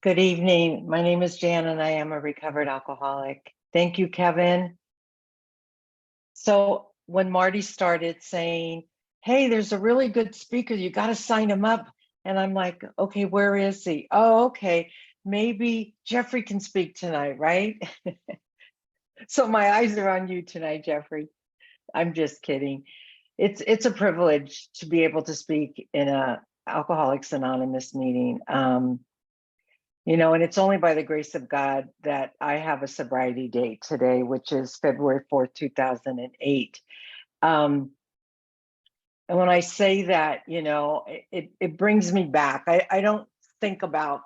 Good evening. My name is Jan and I am a recovered alcoholic. Thank you, Kevin. So when Marty started saying, hey, there's a really good speaker, you got to sign him up. And I'm like, okay, where is he? Oh, okay. Maybe Jeffrey can speak tonight, right? So my eyes are on you tonight, Jeffrey. I'm just kidding. It's a privilege to be able to speak in a Alcoholics Anonymous meeting. And it's only by the grace of God that I have a sobriety date today, which is February 4th, 2008. And when I say that, it brings me back. I don't think about,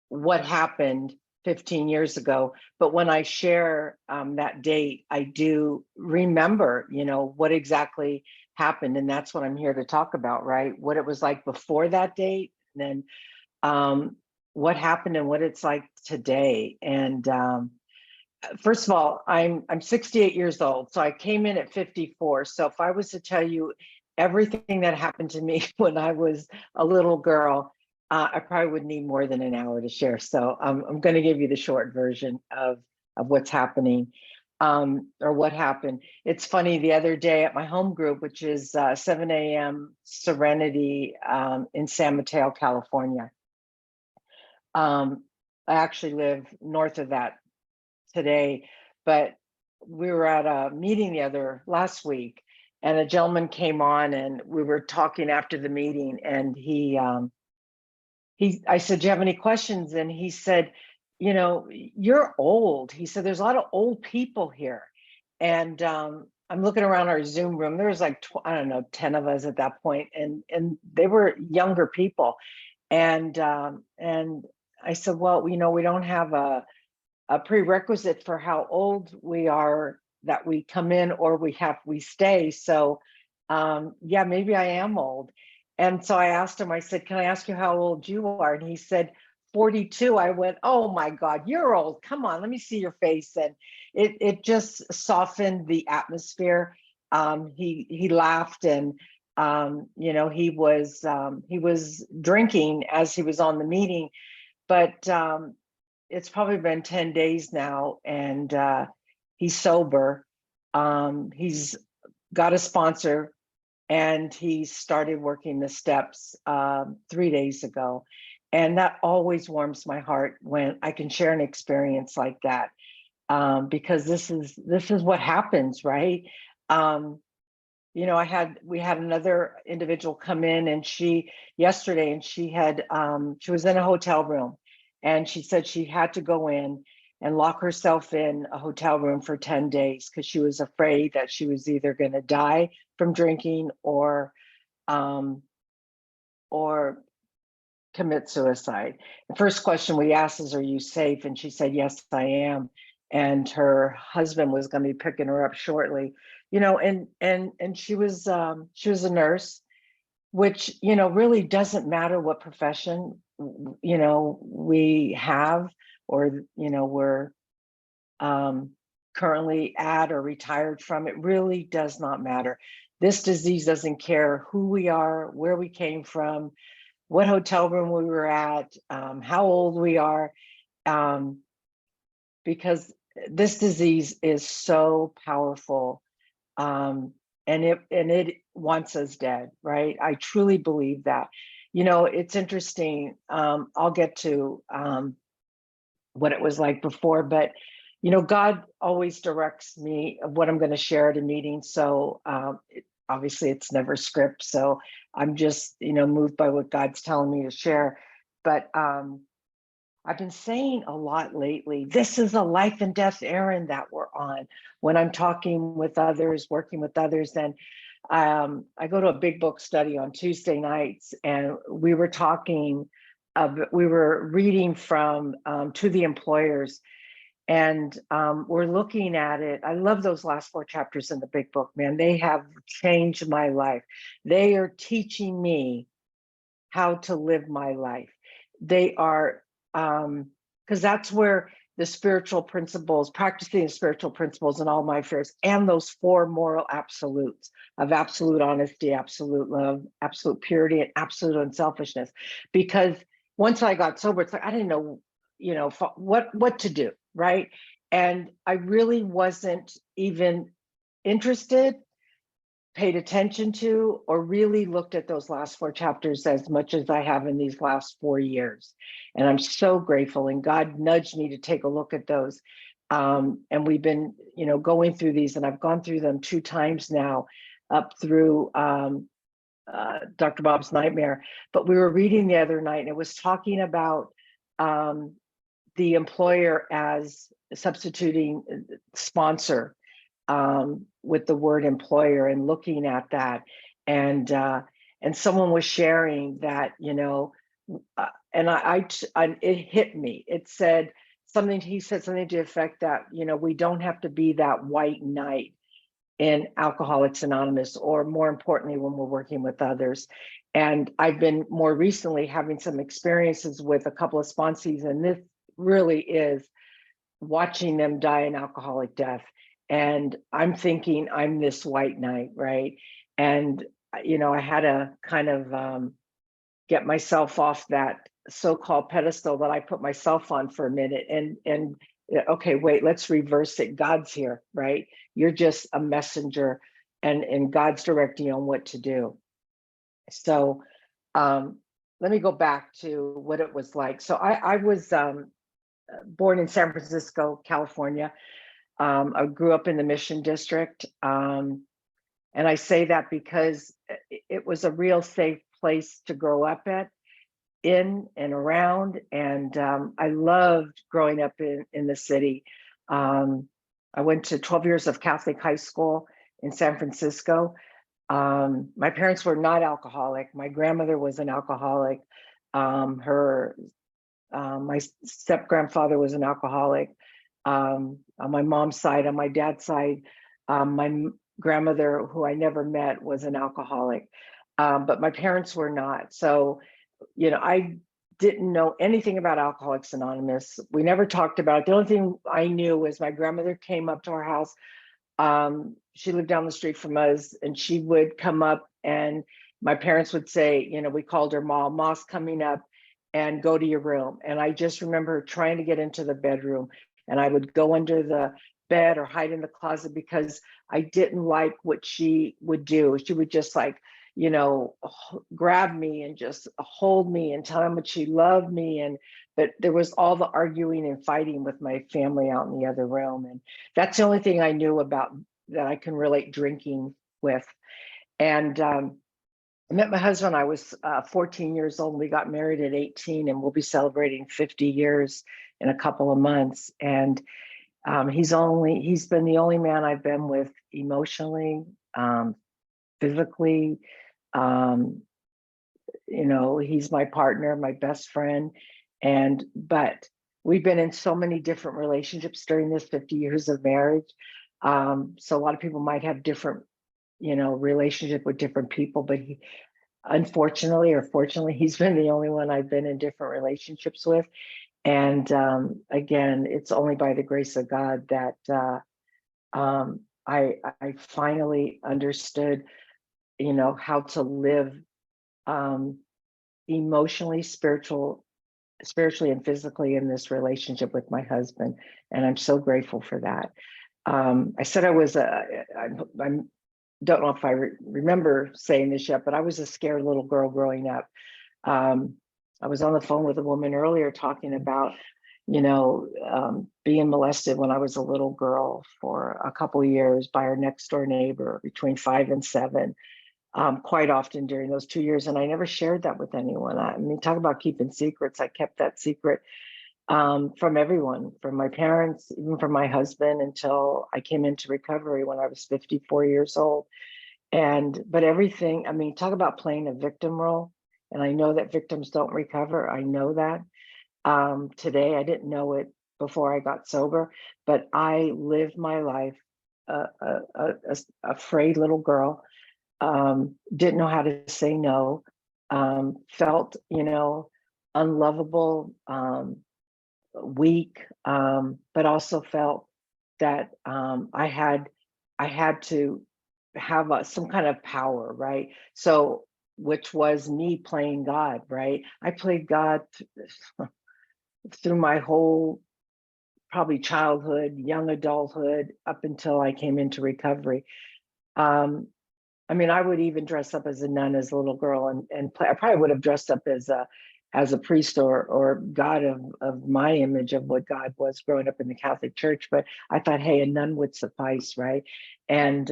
what happened 15 years ago, but when I share that date, I do remember, what exactly happened. And that's what I'm here to talk about, right? What it was like before that date, and then what happened and what it's like today. And first of all, I'm 68 years old, so I came in at 54. So if I was to tell you everything that happened to me when I was a little girl, I probably would need more than an hour to share. So I'm going to give you the short version of what's happening, or what happened. It's funny, the other day at my home group, which is 7 a.m. Serenity in San Mateo, California. I actually live north of that today, but we were at a meeting last week, and a gentleman came on, and we were talking after the meeting, and I said, do you have any questions? And he said, you're old. He said, there's a lot of old people here. And I'm looking around our Zoom room. There was like, I don't know, 10 of us at that point, and they were younger people. And I said, well, we don't have a prerequisite for how old we are that we come in, or we stay. So yeah, maybe I am old. And so I asked him, I said, can I ask you how old you are? And he said, 42. I went, oh my God, you're old. Come on, let me see your face. And it just softened the atmosphere. He laughed, and he was drinking as he was on the meeting, but it's probably been 10 days now, and he's sober. He's got a sponsor, and he started working the steps 3 days ago. And that always warms my heart when I can share an experience like that, because this is what happens, right? We had another individual come in, and yesterday, and she was in a hotel room, and she said she had to go in and lock herself in a hotel room for 10 days because she was afraid that she was either going to die from drinking or commit suicide. The first question we asked is, are you safe? And she said, yes, I am. And her husband was going to be picking her up shortly, and she was a nurse, which, really doesn't matter what profession, we have, or, we're currently at or retired from. It really does not matter. This disease doesn't care who we are, where we came from, what hotel room we were at, how old we are, because this disease is so powerful, and it wants us dead, right? I truly believe that. It's interesting. I'll get to what it was like before, but God always directs me of what I'm going to share at a meeting. So obviously it's never script. So I'm just, moved by what God's telling me to share. But I've been saying a lot lately, this is a life and death errand that we're on when I'm talking with others, working with others. And I go to a big book study on Tuesday nights, and we were reading from To the Employers, and we're looking at it. I love those last 4 chapters in the big book, man. They have changed my life. They are teaching me how to live my life. They are, because that's where the spiritual principles, practicing the spiritual principles in all my affairs, and those 4 moral absolutes of absolute honesty, absolute love, absolute purity, and absolute unselfishness. Because once I got sober, it's like I didn't know, what to do, right? And I really wasn't even interested, paid attention to, or really looked at those last 4 chapters as much as I have in these last 4 years. And I'm so grateful. And God nudged me to take a look at those. And we've been, going through these, and I've gone through them 2 times now, up through Dr. Bob's Nightmare. But we were reading the other night, and it was talking about the employer as substituting sponsor with the word employer, and looking at that. And someone was sharing that, and it hit me. It said something, he said something to the effect that, we don't have to be that white knight in Alcoholics Anonymous, or more importantly, when we're working with others. And I've been more recently having some experiences with a couple of sponsees, and this really is watching them die an alcoholic death. And I'm thinking I'm this white knight, right? And, I had to kind of get myself off that so-called pedestal that I put myself on for a minute, and okay, wait, let's reverse it. God's here, right? You're just a messenger, and God's directing you on what to do. So let me go back to what it was like. So I was born in San Francisco, California. I grew up in the Mission District. And I say that because it was a real safe place to grow up in and around. And I loved growing up in the city. I went to 12 years of Catholic high school in San Francisco. My parents were not alcoholic. My grandmother was an alcoholic. My step grandfather was an alcoholic. On my mom's side, on my dad's side, my grandmother, who I never met, was an alcoholic. But my parents were not. So, I didn't know anything about Alcoholics Anonymous. We never talked about it. The only thing I knew was my grandmother came up to our house. She lived down the street from us, and she would come up, and my parents would say, we called her Ma, Ma's coming up, and go to your room. And I just remember trying to get into the bedroom, and I would go under the bed or hide in the closet because I didn't like what she would do. She would just grab me and just hold me and tell how much she loved me. But there was all the arguing and fighting with my family out in the other room. And that's the only thing I knew about that I can relate drinking with. And I met my husband. I was 14 years old. We got married at 18, and we'll be celebrating 50 years in a couple of months. And he's been the only man I've been with emotionally, physically. He's my partner, my best friend. But we've been in so many different relationships during this 50 years of marriage. So a lot of people might have different, relationship with different people, but unfortunately or fortunately, he's been the only one I've been in different relationships with. And again, it's only by the grace of God that I finally understood, how to live emotionally, spiritually and physically in this relationship with my husband. And I'm so grateful for that. I said I don't know if I remember saying this yet, but I was a scared little girl growing up. I was on the phone with a woman earlier talking about, being molested when I was a little girl for a couple of years by our next door neighbor between 5 and 7, quite often during those 2 years. And I never shared that with anyone. I mean, talk about keeping secrets. I kept that secret from everyone, from my parents, even from my husband, until I came into recovery when I was 54 years old. But everything, I mean, talk about playing a victim role. And I know that victims don't recover. I know that. Today, I didn't know it before I got sober, but I lived my life a afraid little girl, didn't know how to say no, felt, unlovable, weak, but also felt that I had to have some kind of power, right? So which was me playing God, right? I played God through my whole probably childhood, young adulthood, up until I came into recovery. Um, I mean, I would even dress up as a nun as a little girl and play. I probably would have dressed up as a priest or God of my image of what God was growing up in the Catholic Church. But I thought, hey, a nun would suffice, right? And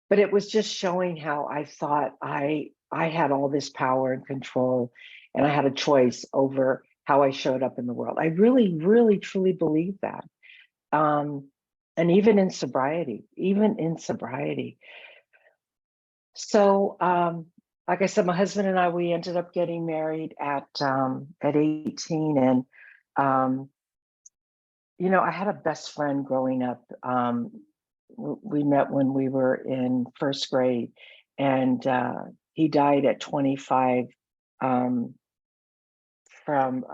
but it was just showing how I thought I had all this power and control, and I had a choice over how I showed up in the world. I really, really, truly believe that. Um, and even in sobriety. So, like I said, my husband and I, we ended up getting married at 18, and um, I had a best friend growing up. We met when we were in first grade, and he died at 25 um, from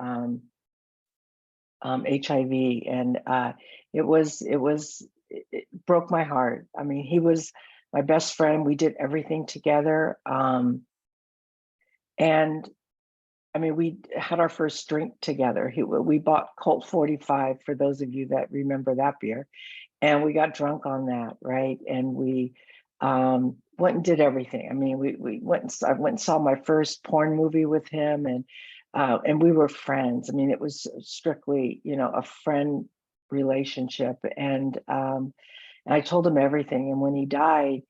HIV, and it broke my heart. I mean, he was my best friend. We did everything together, and I mean, we had our first drink together. We bought Colt 45 for those of you that remember that beer, and we got drunk on that, right? And we went and did everything. I mean, we I went and saw my first porn movie with him, and we were friends. I mean, it was strictly, a friend relationship, and I told him everything. And when he died,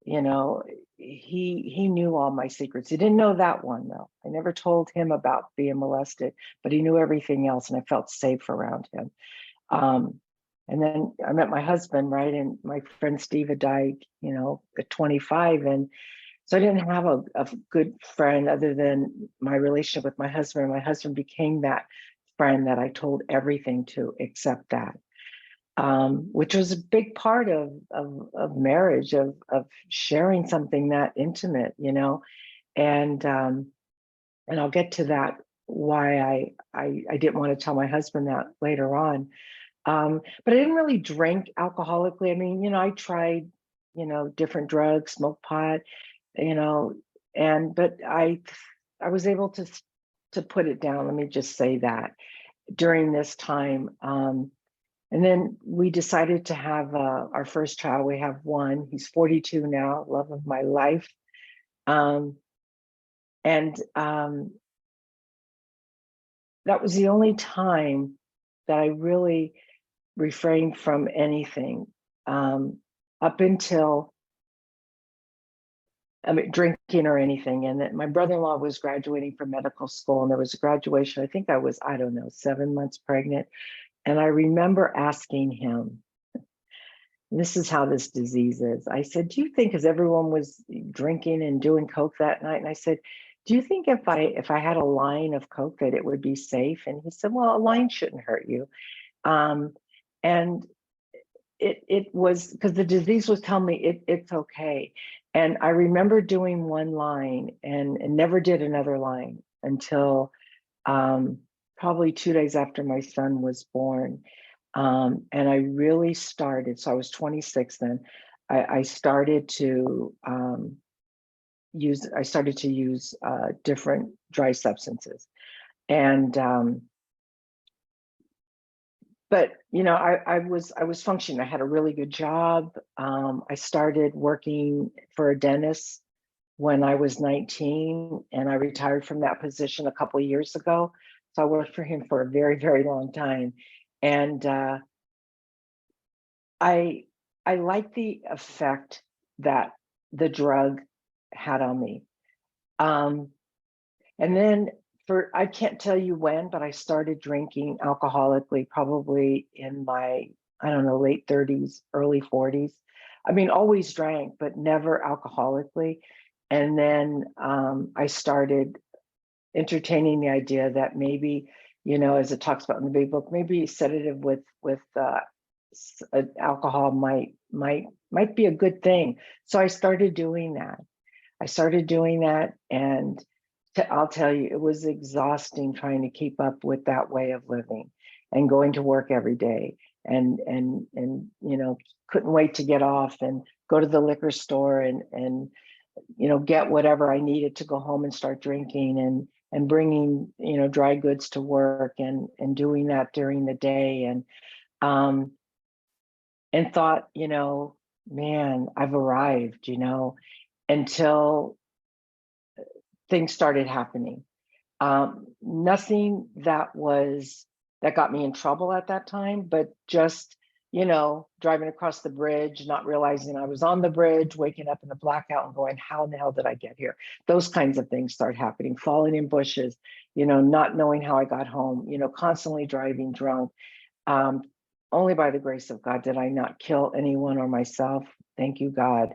you know, he knew all my secrets. He didn't know that one though. I never told him about being molested, but he knew everything else, and I felt safe around him. Um, and then I met my husband, right? And my friend Steve had died, at 25. And so I didn't have a good friend other than my relationship with my husband. And my husband became that friend that I told everything to except that, which was a big part of marriage, of sharing something that intimate, and I'll get to that, why I didn't want to tell my husband that later on. But I didn't really drink alcoholically. I mean, I tried, different drugs, smoked pot, you know, but I was able to put it down. Let me just say that during this time. And then we decided to have our first child. We have one. He's 42 now, love of my life. Um, and that was the only time that I really refrained from anything, up until, I mean, drinking or anything. And that my brother-in-law was graduating from medical school, and there was a graduation. I think I was, I don't know, 7 months pregnant. And I remember asking him, this is how this disease is. I said, do you think, because everyone was drinking and doing Coke that night, and I said, do you think if I had a line of Coke that it would be safe? And he said, well, a line shouldn't hurt you. And it was because the disease was telling me it's okay. And I remember doing one line and never did another line until probably 2 days after my son was born. And I really started, so I was 26 then. I started to use different dry substances. And but I was functioning. I had a really good job. I started working for a dentist when I was 19, and I retired from that position a couple of years ago. So I worked for him for a very, very long time. And I like the effect that the drug had on me. And then I can't tell you when, but I started drinking alcoholically probably in my, I don't know, late 30s, early 40s. I mean, always drank, but never alcoholically. And then I started entertaining the idea that maybe, as it talks about in the big book, maybe sedative with alcohol might be a good thing. So I started doing that. And I'll tell you, it was exhausting trying to keep up with that way of living and going to work every day, and couldn't wait to get off and go to the liquor store and get whatever I needed to go home and start drinking, and bringing, dry goods to work, and doing that during the day. And thought, man, I've arrived, until things started happening. Nothing that got me in trouble at that time, but just, driving across the bridge, not realizing I was on the bridge, waking up in a blackout and going, how in the hell did I get here? Those kinds of things start happening, falling in bushes, not knowing how I got home, constantly driving drunk. Only by the grace of God did I not kill anyone or myself. Thank you, God.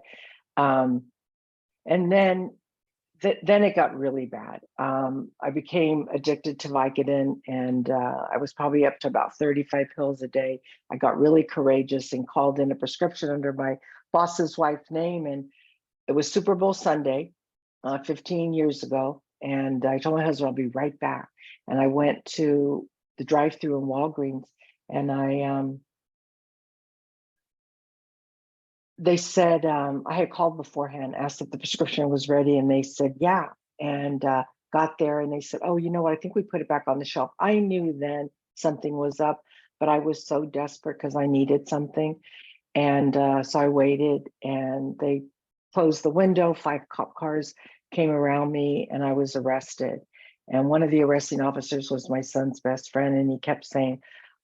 And then it got really bad. I became addicted to Vicodin, and I was probably up to about 35 pills a day. I got really courageous and called in a prescription under my boss's wife's name. And it was Super Bowl Sunday, 15 years ago. And I told my husband, I'll be right back. And I went to the drive-thru in Walgreens, and they said, I had called beforehand, asked if the prescription was ready, and they said, yeah. And got there, and they said, oh, you know what? I think we put it back on the shelf. I knew then something was up, but I was so desperate because I needed something. And so I waited, and they closed the window. 5 cop cars came around me, and I was arrested. And one of the arresting officers was my son's best friend, and he kept saying,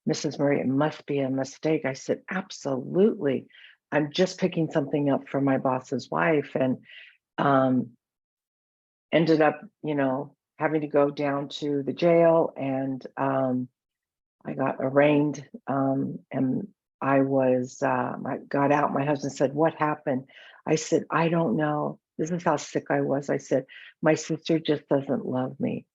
Mrs. Murray, it must be a mistake. I said, absolutely. I'm just picking something up from my boss's wife. And ended up, having to go down to the jail, and I got arraigned, and I got out. My husband said, what happened? I said, I don't know. This is how sick I was. I said, my sister just doesn't love me.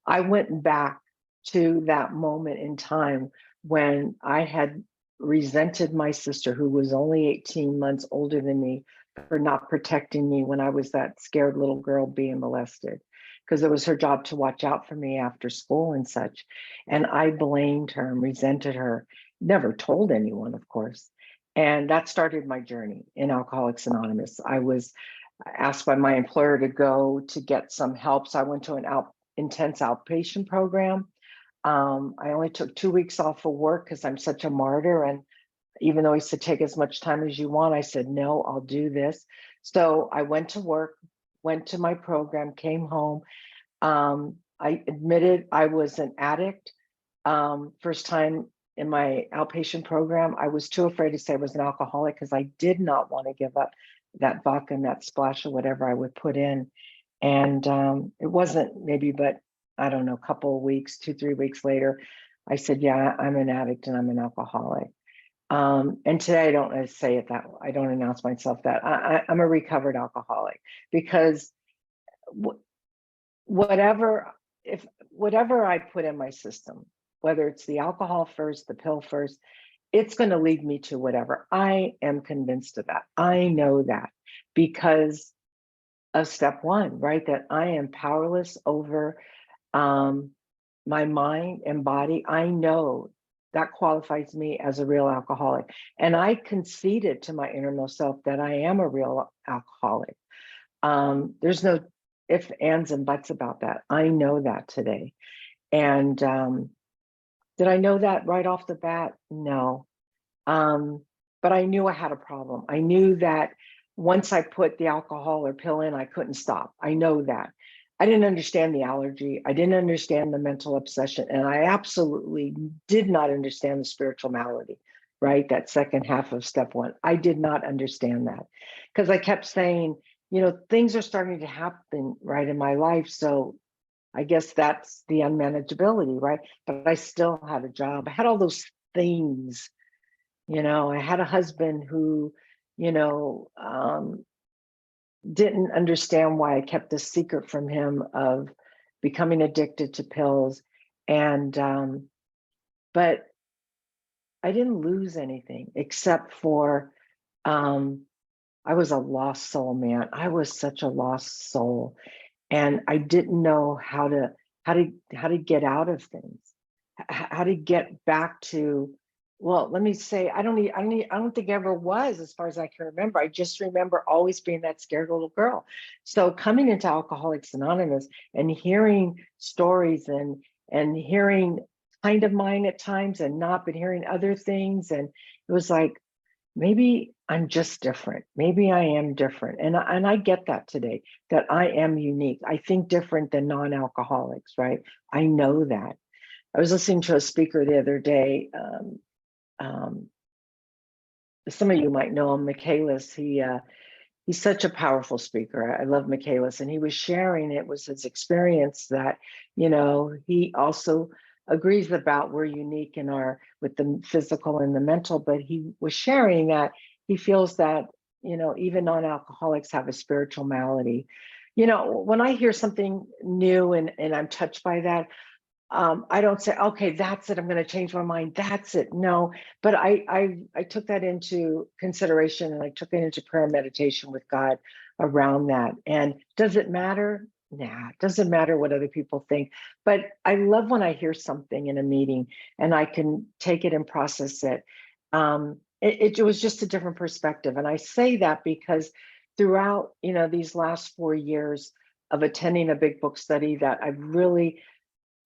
I went back to that moment in time when I had resented my sister, who was only 18 months older than me, for not protecting me when I was that scared little girl being molested, because it was her job to watch out for me after school and such. And I blamed her and resented her, never told anyone, of course. And that started my journey in Alcoholics Anonymous. I was asked by my employer to go to get some help. So I went to an intense outpatient program. I only took 2 weeks off of work because I'm such a martyr. And even though he said, take as much time as you want, I said, no, I'll do this. So I went to work, went to my program, came home. I admitted I was an addict. First time in my outpatient program, I was too afraid to say I was an alcoholic because I did not want to give up that vodka and that splash or whatever I would put in. And it wasn't maybe, but I don't know, a couple of weeks, 2-3 weeks later, I said, yeah, I'm an addict and I'm an alcoholic. And today I don't say it that way. I don't announce myself that. I'm a recovered alcoholic, because whatever I put in my system, whether it's the alcohol first, the pill first, it's going to lead me to whatever. I am convinced of that. I know that because of step 1, right? That I am powerless over my mind and body. I know that qualifies me as a real alcoholic. And I conceded to my innermost self that I am a real alcoholic. There's no ifs, ands, and buts about that. I know that today. And did I know that right off the bat? No. But I knew I had a problem. I knew that once I put the alcohol or pill in, I couldn't stop. I know that. I didn't understand the allergy. I didn't understand the mental obsession. And I absolutely did not understand the spiritual malady, right? That second half of step 1. I did not understand that, because I kept saying, things are starting to happen right in my life. So I guess that's the unmanageability, right? But I still had a job. I had all those things. I had a husband who, didn't understand why I kept this secret from him of becoming addicted to pills. And, but I didn't lose anything except for, I was a lost soul, man. I was such a lost soul. And I didn't know how to get out of things, how to get back to Well, let me say, I don't think I ever was, as far as I can remember. I just remember always being that scared little girl. So coming into Alcoholics Anonymous and hearing stories and hearing kind of mine at times and not, but hearing other things, and it was like, maybe I'm just different. Maybe I am different, and I get that today, that I am unique. I think different than non-alcoholics, right? I know that. I was listening to a speaker the other day. Um, some of you might know him, Michaelis. He's such a powerful speaker. I love Michaelis, and he was sharing, it was his experience that, he also agrees about we're unique in our, with the physical and the mental, but he was sharing that he feels that, even non-alcoholics have a spiritual malady. When I hear something new and I'm touched by that, I don't say, okay, that's it, I'm going to change my mind, that's it. No, but I took that into consideration, and I took it into prayer and meditation with God around that. And does it matter? Nah, it doesn't matter what other people think. But I love when I hear something in a meeting and I can take it and process it. It was just a different perspective. And I say that because throughout, these last 4 years of attending a big book study, that I've really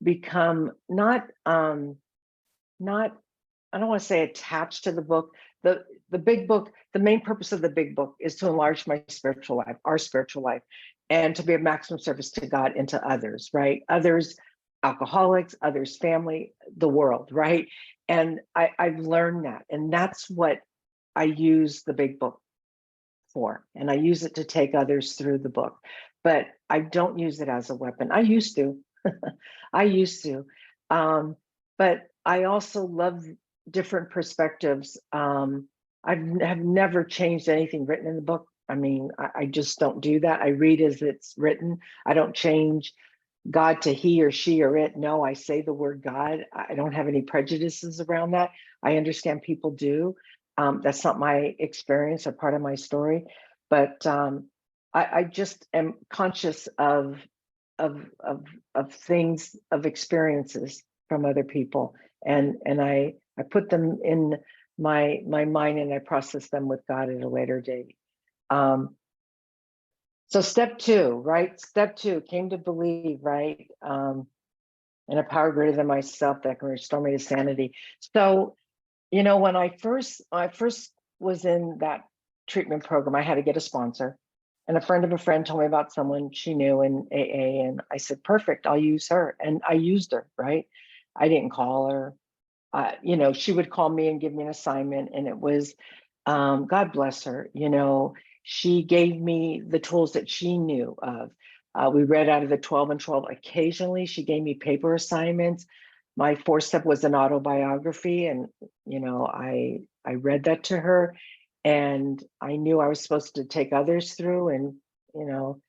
become not I don't want to say attached to the book. The big book, the main purpose of the big book is to enlarge my spiritual life, our spiritual life, and to be of maximum service to God and to others, right? Others, alcoholics, others, family, the world, right? And I've learned that, and that's what I use the big book for. And I use it to take others through the book, but I don't use it as a weapon. I used to. I used to. But I also love different perspectives. I have never changed anything written in the book. I mean, I just don't do that. I read as it's written. I don't change God to he or she or it. No, I say the word God. I don't have any prejudices around that. I understand people do. That's not my experience or part of my story, but I just am conscious of of of things, of experiences from other people, and I put them in my mind, and I process them with God at a later date. Um, so step two, right? Step two, came to believe, right? And a power greater than myself that can restore me to sanity. So, when I first was in that treatment program, I had to get a sponsor. And a friend of a friend told me about someone she knew in AA. And I said, perfect, I'll use her. And I used her, right? I didn't call her. She would call me and give me an assignment. And it was, God bless her, she gave me the tools that she knew of. We read out of the 12 and 12. Occasionally, she gave me paper assignments. My 4-step was an autobiography. And, I read that to her, and I knew I was supposed to take others through. And, you know,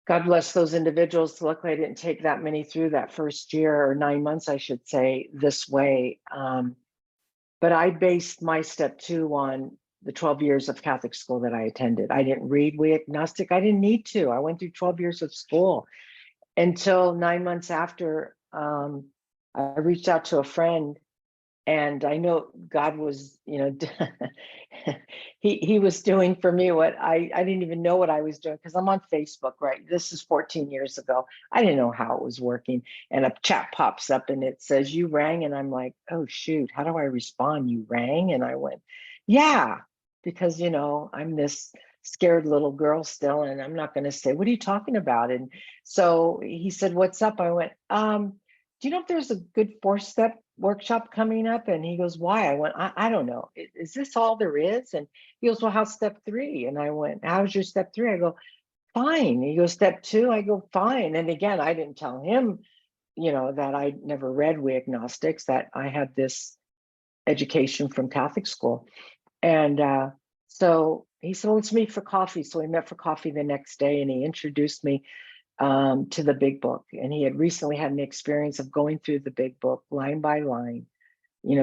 God bless those individuals. Luckily, I didn't take that many through that first year, or 9 months, I should say, this way. But I based my step two on the 12 years of Catholic school that I attended. I didn't read We Agnostic. I didn't need to. I went through 12 years of school until 9 months after. I reached out to a friend, and I know God was, he was doing for me what I didn't even know what I was doing, because I'm on Facebook, right? This is 14 years ago. I didn't know how it was working, and a chat pops up and it says you rang, and I'm like, oh shoot, how do I respond? You rang? And I went, yeah, because I'm this scared little girl still, and I'm not going to say, what are you talking about? And so he said, what's up? I went, do you know if there's a good 4-step workshop coming up? And he goes, why? I went, I don't know. Is this all there is? And he goes, well, how's step 3? And I went, how's your step 3? I go, fine. He goes, step 2? I go, fine. And again, I didn't tell him, that I never read We Agnostics, that I had this education from Catholic school. And so he said, well, let's meet for coffee. So we met for coffee the next day, and he introduced me to the big book. And he had recently had an experience of going through the big book line by line,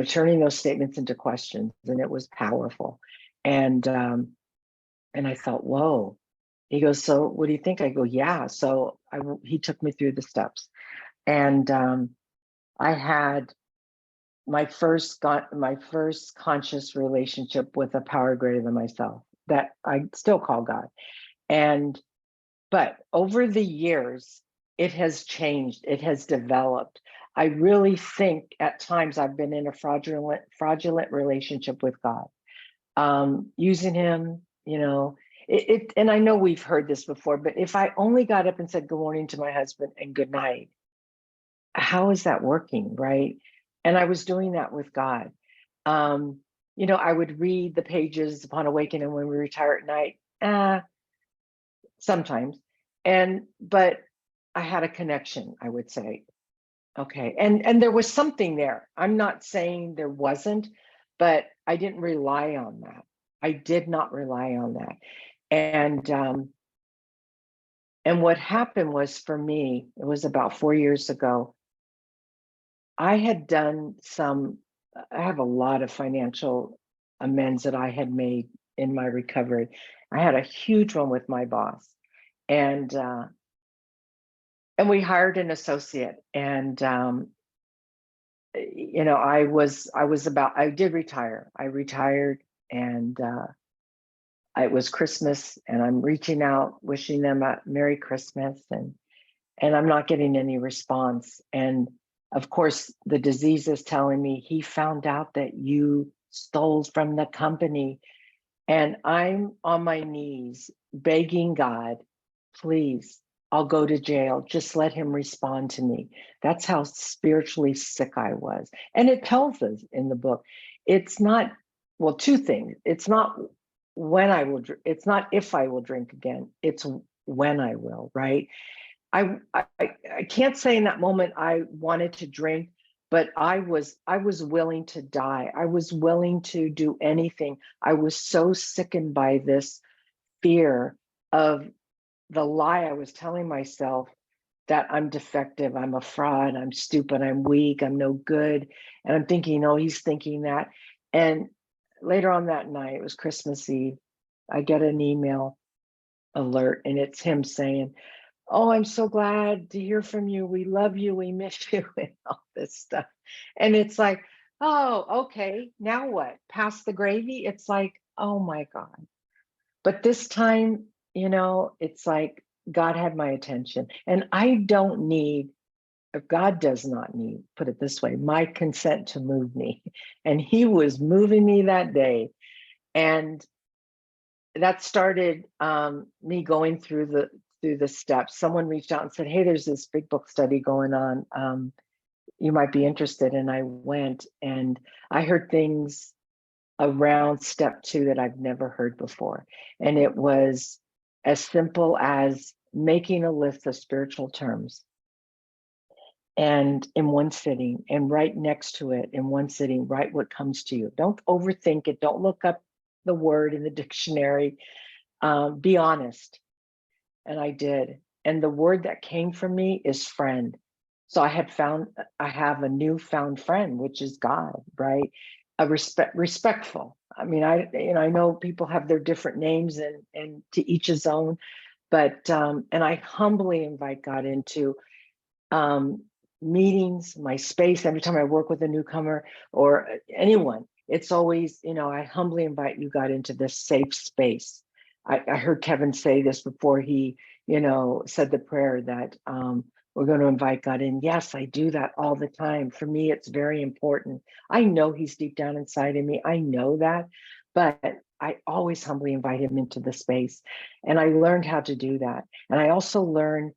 turning those statements into questions, and it was powerful. And I thought, whoa. He goes, so what do you think? I go, yeah. So he took me through the steps, and I had my first conscious relationship with a power greater than myself that I still call God. But over the years, it has changed, it has developed. I really think at times I've been in a fraudulent relationship with God, using him, and I know we've heard this before, but if I only got up and said good morning to my husband and good night, how is that working, right? And I was doing that with God. I would read the pages upon awakening when we retire at night, sometimes, but I had a connection, I would say. Okay, and there was something there. I'm not saying there wasn't, but I didn't rely on that. I did not rely on that. And what happened was, for me, it was about 4 years ago, I had done I have a lot of financial amends that I had made in my recovery. I had a huge one with my boss, and we hired an associate, and I did retire. I retired, and it was Christmas, and I'm reaching out, wishing them a Merry Christmas, and I'm not getting any response. And of course, the disease is telling me, he found out that you stole from the company. And I'm on my knees begging God, please, I'll go to jail. Just let him respond to me. That's how spiritually sick I was. And it tells us in the book, it's not, well, two things. It's not it's not if I will drink again, it's when I will, right? I can't say in that moment I wanted to drink, but I was willing to die. I was willing to do anything. I was so sickened by this fear of the lie I was telling myself, that I'm defective, I'm a fraud, I'm stupid, I'm weak, I'm no good. And I'm thinking, oh, he's thinking that. And later on that night, it was Christmas Eve, I get an email alert, and it's him saying, oh, I'm so glad to hear from you. We love you. We miss you, and all this stuff. And it's like, oh, okay, now what? Pass the gravy? It's like, oh my God. But this time, it's like God had my attention. And I don't need, or God does not need, put it this way, my consent to move me. And he was moving me that day. And that started me going through the steps. Someone reached out and said, hey, there's this big book study going on. You might be interested. And I went, and I heard things around step 2 that I've never heard before. And it was as simple as making a list of spiritual terms, and in one sitting, and right next to it in one sitting, write what comes to you. Don't overthink it. Don't look up the word in the dictionary. Be honest. And I did. And the word that came from me is friend. So I have a newfound friend, which is God, right? Respectful. I mean, I know people have their different names, and to each his own, but and I humbly invite God into meetings, my space. Every time I work with a newcomer or anyone, it's always, I humbly invite you, God, into this safe space. I heard Kevin say this before he, said the prayer that we're going to invite God in. Yes, I do that all the time. For me, it's very important. I know he's deep down inside of me. I know that, but I always humbly invite him into the space. And I learned how to do that. And I also learned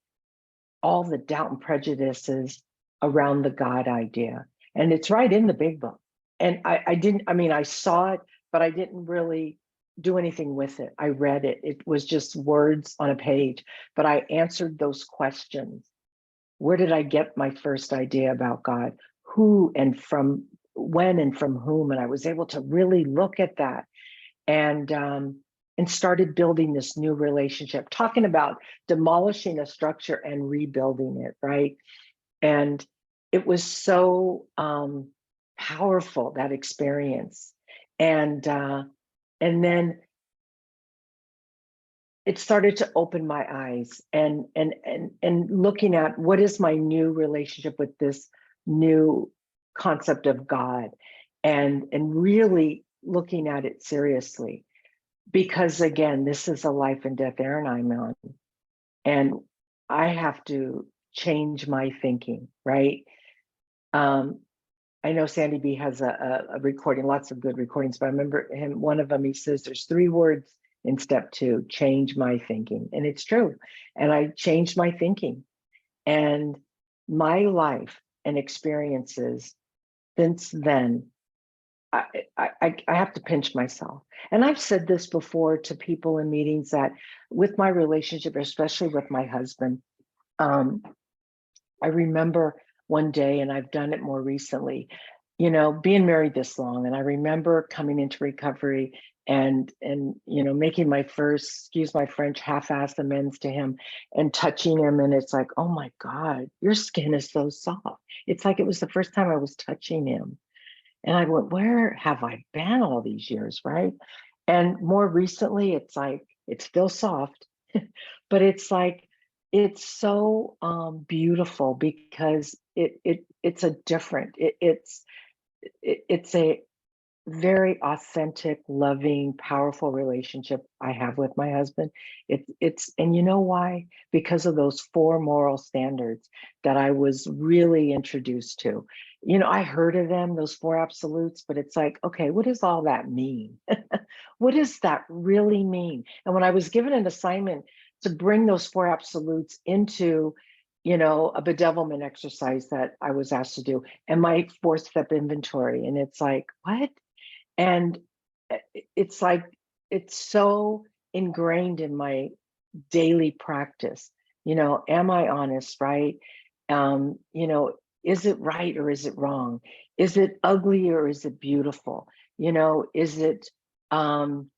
all the doubt and prejudices around the God idea. And it's right in the big book. And I saw it, but I didn't really do anything with it. I read it. It was just words on a page, but I answered those questions. Where did I get my first idea about God? Who and from when and from whom? And I was able to really look at that and started building this new relationship, talking about demolishing a structure and rebuilding it, right? And it was so powerful, that experience. And then it started to open my eyes and looking at what is my new relationship with this new concept of God and really looking at it seriously. Because again, this is a life and death errand I'm on. And I have to change my thinking, right? I know Sandy B has a recording, lots of good recordings, but I remember him, one of them, he says, there's 3 words in step 2, change my thinking. And it's true. And I changed my thinking. And my life and experiences since then, I have to pinch myself. And I've said this before to people in meetings that with my relationship, especially with my husband, I remember one day, and I've done it more recently, being married this long. And I remember coming into recovery and making my first, excuse my French, half-assed amends to him and touching him. And it's like, oh my God, your skin is so soft. It's like it was the first time I was touching him. And I went, where have I been all these years, right? And more recently, it's like, it's still soft, but it's like, it's so beautiful because it's a different, it's a very authentic, loving, powerful relationship I have with my husband. And you know why? Because of those 4 moral standards that I was really introduced to. I heard of them, those 4 absolutes, but it's like, okay, what does all that mean? What does that really mean? And when I was given an assignment to bring those 4 absolutes into a bedevilment exercise that I was asked to do, and my 4th step inventory, and it's like, what? And it's like, it's so ingrained in my daily practice. Am I honest, right? Is it right or is it wrong? Is it ugly or is it beautiful? Is it, I'm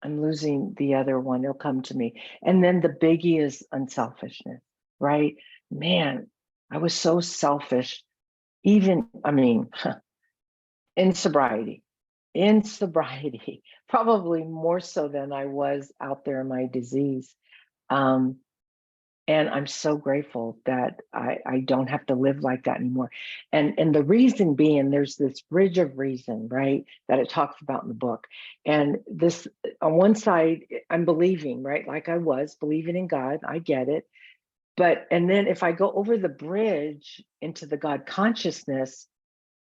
losing the other one, it'll come to me. And then the biggie is unselfishness, right? Man, I was so selfish, even, in sobriety, probably more so than I was out there in my disease. And I'm so grateful that I don't have to live like that anymore. And the reason being, there's this bridge of reason, right, that it talks about in the book. And this, on one side, I'm believing, right, like I was believing in God, I get it. And then if I go over the bridge into the God consciousness,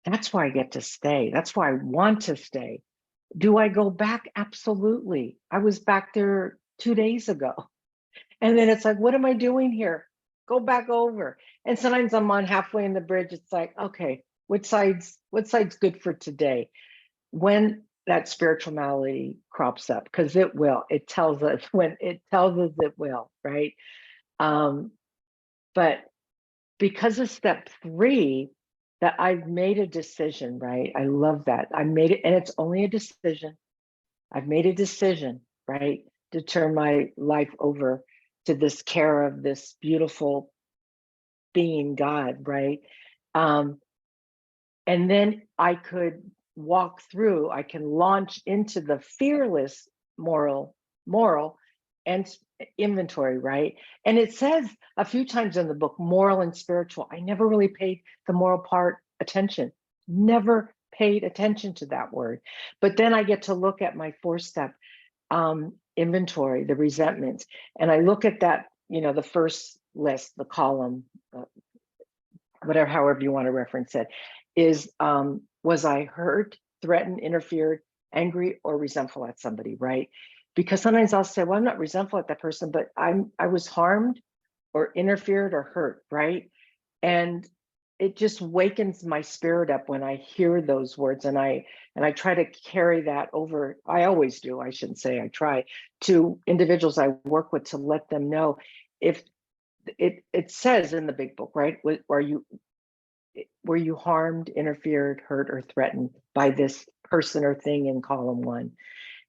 that's why I get to stay. That's why I want to stay. Do I go back? Absolutely. I was back there 2 days ago. And then it's like, what am I doing here? Go back over. And sometimes I'm on halfway in the bridge. It's like, okay, what side's good for today? When that spiritual malady crops up, because it will, it tells us it will, right? But because of step 3, that I've made a decision, right? I love that. I made it, and it's only a decision. I've made a decision, right, to turn my life over to this care of this beautiful being, God, right? And then I can launch into the fearless moral and inventory, right? And it says a few times in the book, moral and spiritual. I never really paid the moral part attention, never paid attention to that word. But then I get to look at my 4-step inventory, the resentments, and I look at that, the first list, the column, whatever, however you want to reference it, is, was I hurt, threatened, interfered, angry, or resentful at somebody, right? Because sometimes I'll say, well, I'm not resentful at that person, but I was harmed or interfered or hurt, right? And it just wakens my spirit up when I hear those words, and I try to carry that over. I always do, I shouldn't say I try, to individuals I work with, to let them know, if it says in the big book, right? Were you harmed, interfered, hurt, or threatened by this person or thing in column 1?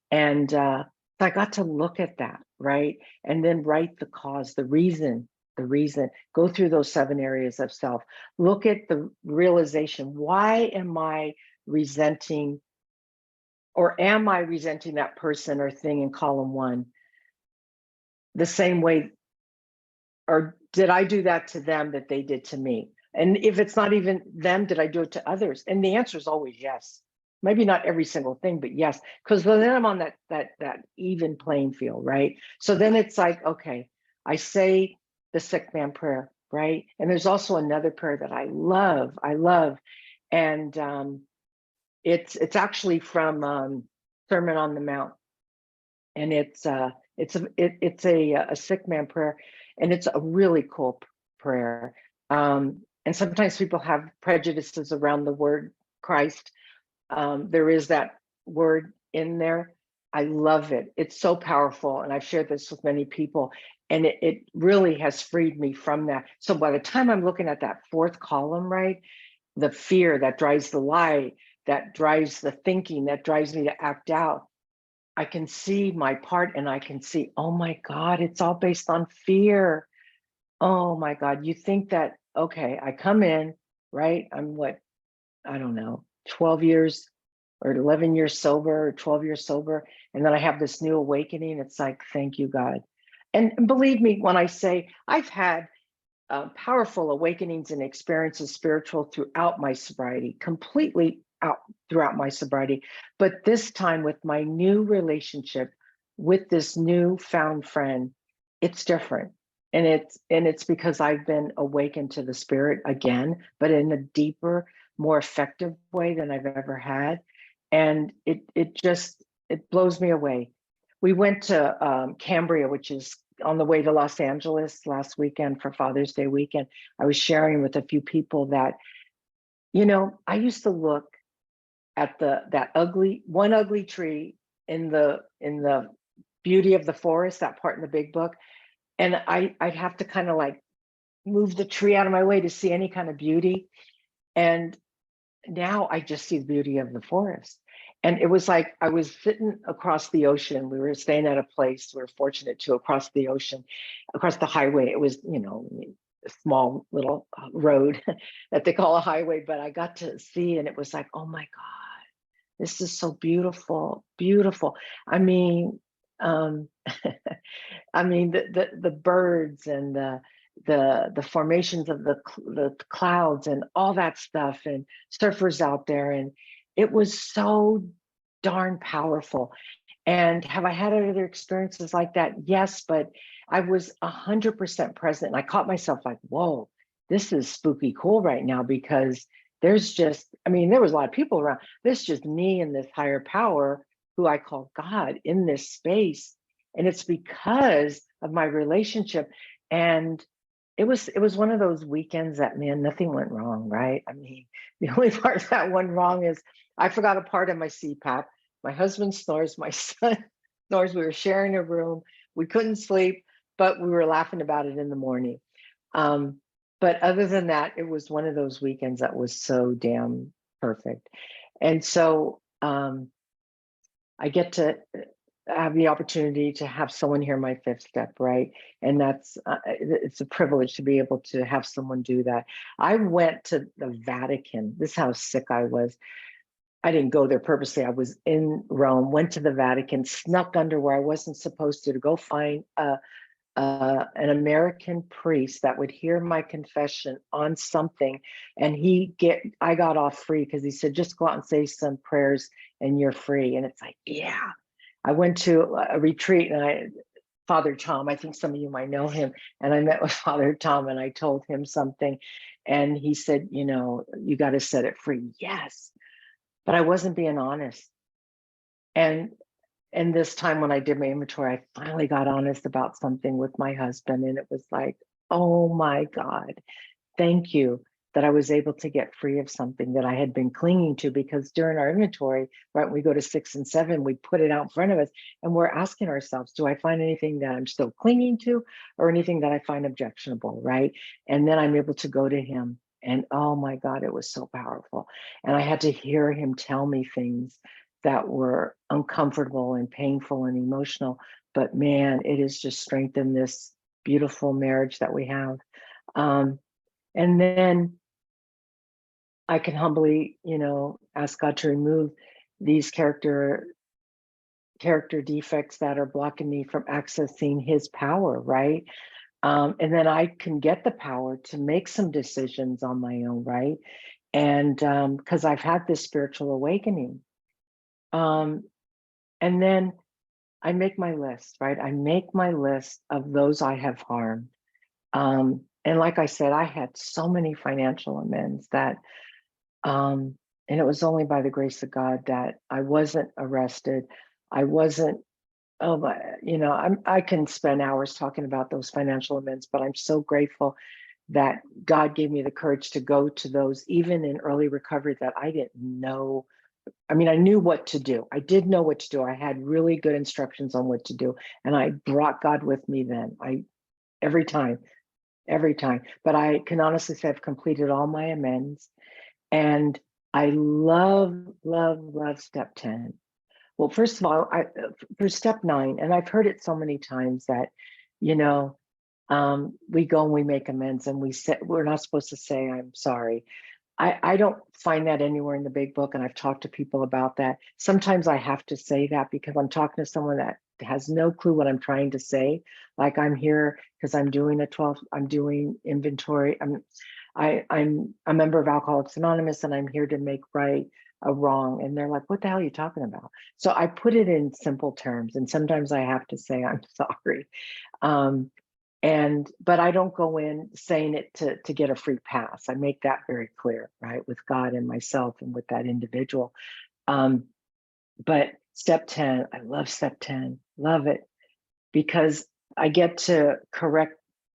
And I got to look at that, right? And then write the cause, the reason, go through those 7 areas of self, look at the realization. Why am I resenting, or am I resenting that person or thing in column 1 the same way, or did I do that to them that they did to me? And if it's not even them, did I do it to others? And the answer is always yes. Maybe not every single thing, but yes, because then I'm on that even playing field, right? So then it's like, okay, I say the sick man prayer, right? And there's also another prayer that I love, and it's actually from Sermon on the Mount, and it's a sick man prayer, and it's a really cool prayer. And sometimes people have prejudices around the word Christ. There is that word in there. I love it. It's so powerful, and I've shared this with many people, and it really has freed me from that. So by the time I'm looking at that fourth column, right, the fear that drives the lie, that drives the thinking, that drives me to act out, I can see my part, and I can see, oh my God, it's all based on fear. Oh my God, you think that, okay, I come in, right? I'm what, I don't know, 12 years or 11 years sober, or 12 years sober. And then I have this new awakening. It's like, thank you, God. And believe me when I say I've had powerful awakenings and experiences spiritual throughout my sobriety, completely out throughout my sobriety. But this time with my new relationship with this new found friend, it's different. And it's because I've been awakened to the spirit again, but in a deeper, more effective way than I've ever had. And it blows me away. We went to Cambria, which is on the way to Los Angeles last weekend for Father's Day weekend. I was sharing with a few people that, I used to look at that ugly tree in the beauty of the forest, that part in the big book. And I'd have to kind of like move the tree out of my way to see any kind of beauty. And now I just see the beauty of the forest. And it was like I was sitting across the ocean. We were staying at a place, we were fortunate to, across the ocean, across the highway. It was, a small little road that they call a highway, but I got to see, and it was like, oh my God, this is so beautiful, beautiful. I mean, the birds and the formations of the clouds and all that stuff, and surfers out there, and it was so darn powerful. And have I had other experiences like that? Yes, but I was 100% present, and I caught myself like, whoa, this is spooky cool right now, because there was a lot of people around. There's just me and this higher power who I call God in this space. And it's because of my relationship. And it was one of those weekends that, man, nothing went wrong, right? I mean, the only part that went wrong is I forgot a part of my CPAP. My husband snores, my son snores. We were sharing a room. We couldn't sleep, but we were laughing about it in the morning. But other than that, it was one of those weekends that was so damn perfect. And so I get to have the opportunity to have someone hear my fifth step, right? And it's a privilege to be able to have someone do that. I went to the Vatican. This is how sick I was. I didn't go there purposely. I was in Rome, went to the Vatican, snuck under where I wasn't supposed to go find an American priest that would hear my confession on something. And I got off free because he said, just go out and say some prayers and you're free. And it's like, yeah. I went to a retreat, and Father Tom, I think some of you might know him, and I met with Father Tom, and I told him something, and he said, you got to set it free. Yes, but I wasn't being honest. And this time when I did my inventory, I finally got honest about something with my husband, and it was like, oh my God, thank you that I was able to get free of something that I had been clinging to. Because during our inventory, right, when we go to 6 and 7, we put it out in front of us, and we're asking ourselves, do I find anything that I'm still clinging to, or anything that I find objectionable, right? And then I'm able to go to him, and oh my God, it was so powerful. And I had to hear him tell me things that were uncomfortable and painful and emotional. But man, it has just strengthened this beautiful marriage that we have. And then I can humbly, ask God to remove these character defects that are blocking me from accessing his power, right? And then I can get the power to make some decisions on my own, right? And because I've had this spiritual awakening. And then I make my list, right? I make my list of those I have harmed. And like I said, I had so many financial amends that, and it was only by the grace of God that I wasn't arrested. I wasn't, oh my, I can spend hours talking about those financial amends, but I'm so grateful that God gave me the courage to go to those, even in early recovery, that I didn't know. I mean, I knew what to do. I did know what to do. I had really good instructions on what to do. And I brought God with me then. Every time, every time. But I can honestly say I've completed all my amends. And I love, love, love step 10. Well, first of all, for step 9, and I've heard it so many times that, you know, we go and we make amends and we're not supposed to say, I'm sorry. I don't find that anywhere in the big book. And I've talked to people about that. Sometimes I have to say that because I'm talking to someone that has no clue what I'm trying to say. Like, I'm here because I'm doing I'm doing inventory. I'm a member of Alcoholics Anonymous, and I'm here to make right a wrong. And they're like, what the hell are you talking about? So I put it in simple terms. And sometimes I have to say, I'm sorry. But I don't go in saying it to get a free pass. I make that very clear, right, with God and myself and with that individual. But step 10, I love step 10, love it, because I get to correct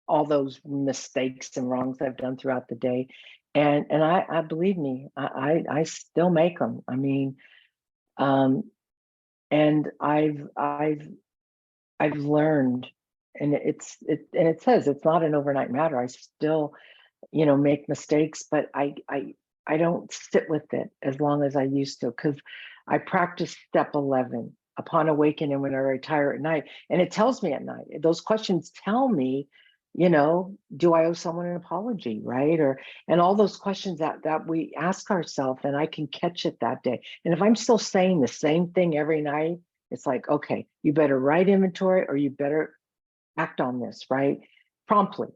all those mistakes and wrongs I've done throughout the day. And I believe me, I still make them. I mean, and I've learned, and it says it's not an overnight matter. I still, make mistakes, but I don't sit with it as long as I used to, because I practice step 11 upon awakening when I retire at night. And it tells me at night, those questions tell me, do I owe someone an apology, right? And all those questions that we ask ourselves, and I can catch it that day. And if I'm still saying the same thing every night, it's like, okay, you better write inventory, or you better act on this, right? Promptly.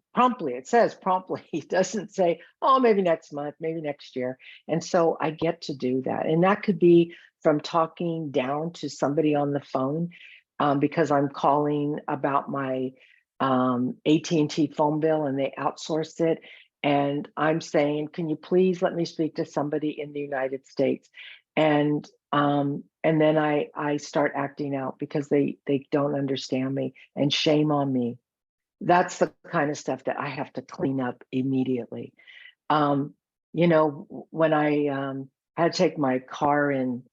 It says promptly. It doesn't say, oh, maybe next month, maybe next year. And so I get to do that. And that could be from talking down to somebody on the phone, because I'm calling about my AT&T phone bill and they outsourced it. And I'm saying, can you please let me speak to somebody in the United States? And then I start acting out because they don't understand me, and shame on me. That's the kind of stuff that I have to clean up immediately. When I had to take my car in,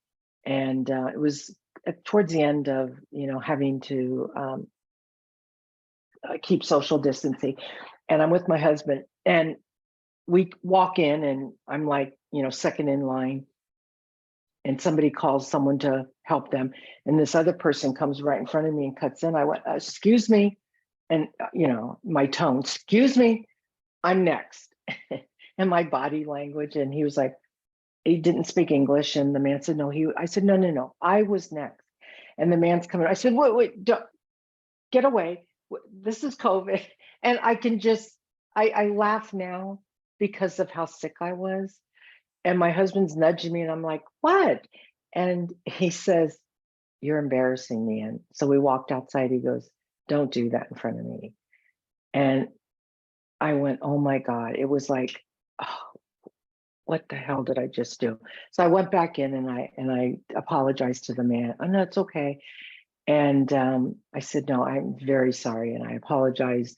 and it was towards the end of, having to keep social distancing, and I'm with my husband, and we walk in, and I'm like, second in line, and somebody calls someone to help them, and this other person comes right in front of me and cuts in. I went, excuse me. And, my tone, excuse me, I'm next. And my body language. And he was like, he didn't speak English. And the man said, no, I said, no, I was next. And the man's coming. I said, wait, don't, get away. This is COVID. And I can just, I laugh now because of how sick I was. And my husband's nudging me, and I'm like, what? And he says, you're embarrassing me. And so we walked outside. He goes, don't do that in front of me. And I went, oh my God. It was like, oh, what the hell did I just do? So I went back in, and I apologized to the man. Oh, no, it's okay. And I said, no, I'm very sorry. And I apologized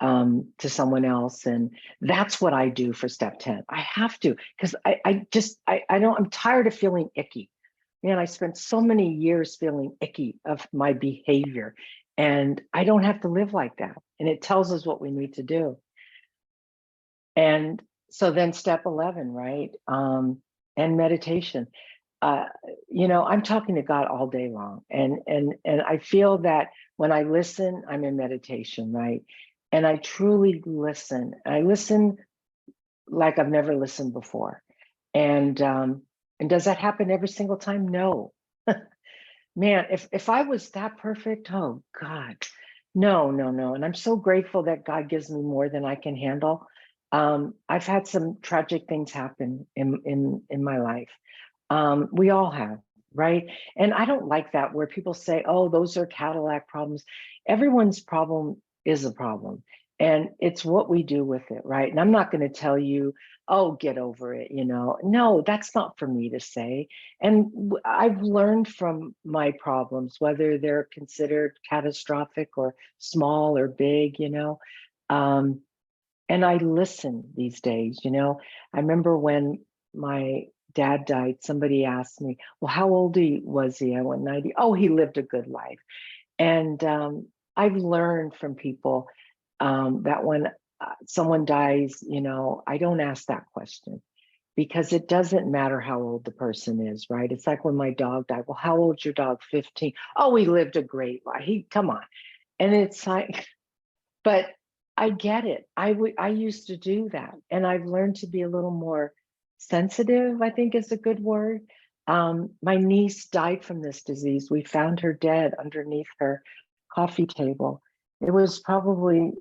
to someone else. And that's what I do for step 10. I have to, because I'm tired of feeling icky. Man, I spent so many years feeling icky of my behavior, and I don't have to live like that. And it tells us what we need to do. And so then step 11, right? And meditation. I'm talking to God all day long. And I feel that when I listen, I'm in meditation, right? And I truly listen. I listen like I've never listened before. And does that happen every single time? No. Man, if I was that perfect, oh God, No, no, no. And I'm so grateful that God gives me more than I can handle. I've had some tragic things happen in my life. We all have, right? And I don't like that where people say, "Oh, those are Cadillac problems." Everyone's problem is a problem, and it's what we do with it, right? And I'm not going to tell you, "Oh, get over it," you know. No, that's not for me to say. And I've learned from my problems, whether they're considered catastrophic or small or big, you know. Um, and I listen these days, you know. I remember when my dad died, somebody asked me, "Well, how old was he?" I went 90. Oh, he lived a good life. And I've learned from people that when someone dies, you know, I don't ask that question because it doesn't matter how old the person is, right? It's like when my dog died. Well, how old's your dog? 15. Oh, he lived a great life. Come on. And it's like, but I get it. I used to do that, and I've learned to be a little more sensitive, I think is a good word. My niece died from this disease. We found her dead underneath her coffee table. It was probably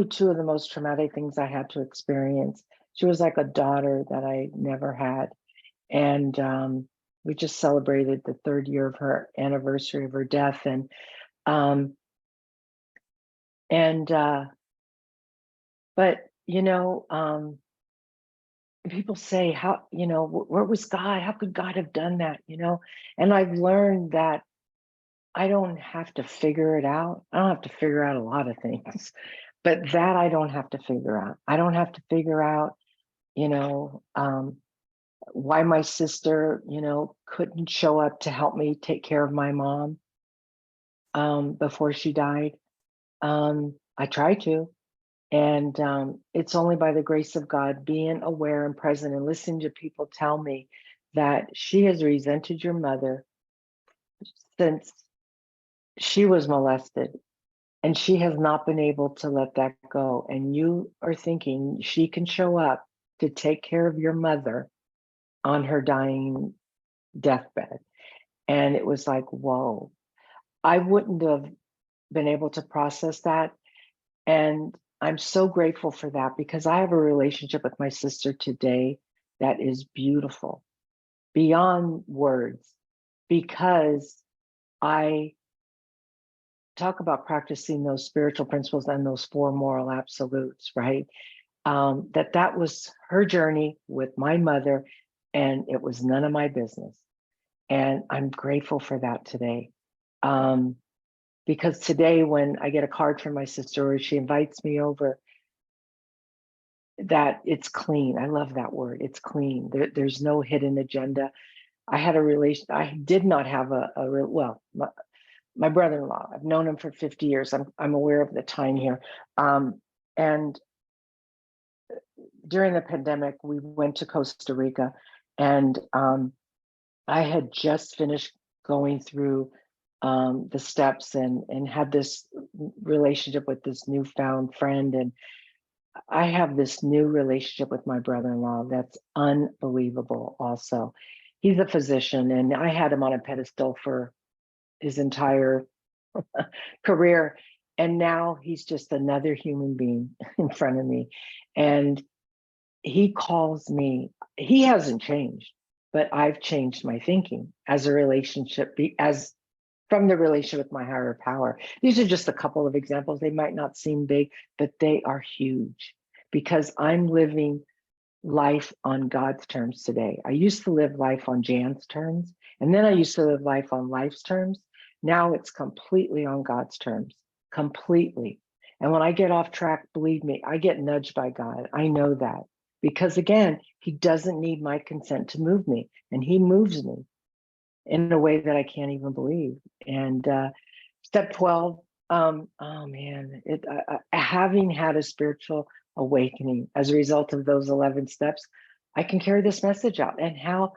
two of the most traumatic things I had to experience. She was like a daughter that I never had. And we just celebrated the 3rd year of her anniversary of her death. Um, and but you know, people say, how, you know, where was God? How could God have done that? You know, and I've learned that I don't have to figure it out. I don't have to figure out a lot of things, but that I don't have to figure out. I don't have to figure out, you know, why my sister, you know, couldn't show up to help me take care of my mom before she died. I tried to. And it's only by the grace of God being aware and present and listening to people tell me that she has resented your mother since she was molested, and she has not been able to let that go. And you are thinking she can show up to take care of your mother on her dying deathbed. And it was like, whoa, I wouldn't have been able to process that. And I'm so grateful for that because I have a relationship with my sister today that is beautiful beyond words, because I talk about practicing those spiritual principles and those 4 moral absolutes, right? That was her journey with my mother, and it was none of my business. And I'm grateful for that today. Because today, when I get a card from my sister or she invites me over, that it's clean. I love that word. It's clean. There's no hidden agenda. I had a relation. I did not have well, my brother-in-law. I've known him for 50 years. I'm aware of the time here. And during the pandemic, we went to Costa Rica, and I had just finished going through the steps and had this relationship with this newfound friend. And I have this new relationship with my brother-in-law that's unbelievable also. He's a physician, and I had him on a pedestal for his entire career. And now he's just another human being in front of me. And he calls me, he hasn't changed, but I've changed my thinking as a relationship, as from the relationship with my higher power. These are just a couple of examples. They might not seem big, but they are huge because I'm living life on God's terms today. I used to live life on Jan's terms, and then I used to live life on life's terms. Now it's completely on God's terms, completely. And when I get off track, believe me, I get nudged by God. I know that because again, he doesn't need my consent to move me, and he moves me in a way that I can't even believe. And step 12, oh man, having had a spiritual awakening as a result of those 11 steps, I can carry this message out. And how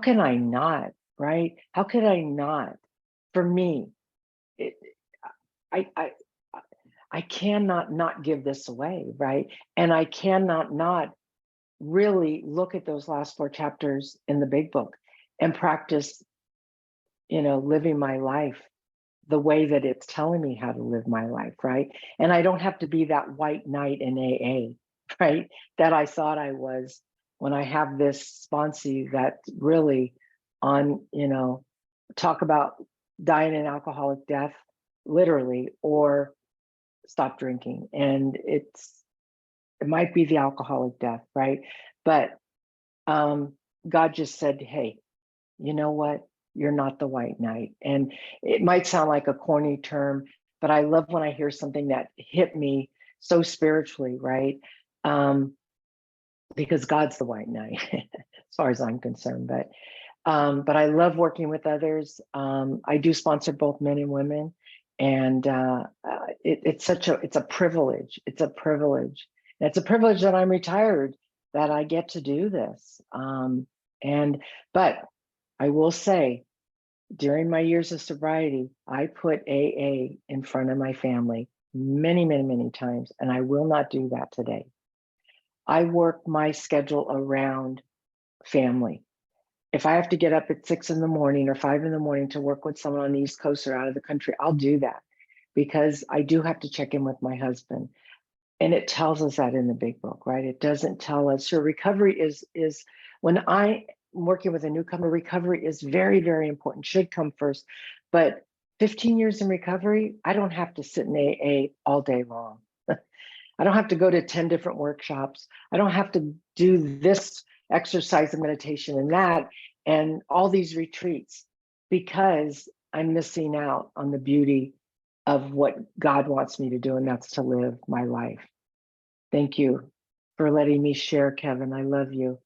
can I not, right? How could I not? For me, it, I, I, I cannot not give this away, right? And I cannot not really look at those last 4 chapters in the big book and practice, you know, living my life the way that it's telling me how to live my life, right? And I don't have to be that white knight in AA, right? That I thought I was when I have this sponsee that really on, talk about dying an alcoholic death, literally, or stop drinking. And it might be the alcoholic death, right? But God just said, hey, you know what? You're not the white knight. And it might sound like a corny term, but I love when I hear something that hit me so spiritually, right? Because God's the white knight, as far as I'm concerned. But I love working with others. I do sponsor both men and women, and it's a privilege. It's a privilege. And it's a privilege that I'm retired, that I get to do this. But I will say, during my years of sobriety, I put AA in front of my family many, many, many times, and I will not do that today. I work my schedule around family. If I have to get up at 6 in the morning or 5 in the morning to work with someone on the East Coast or out of the country, I'll do that, because I do have to check in with my husband. And it tells us that in the big book, right? It doesn't tell us. So recovery is when I'm working with a newcomer, recovery is very, very important, should come first. But 15 years in recovery, I don't have to sit in AA all day long. I don't have to go to 10 different workshops. I don't have to do this exercise and meditation and that and all these retreats, because I'm missing out on the beauty of what God wants me to do, and that's to live my life. Thank you for letting me share, Kevin. I love you.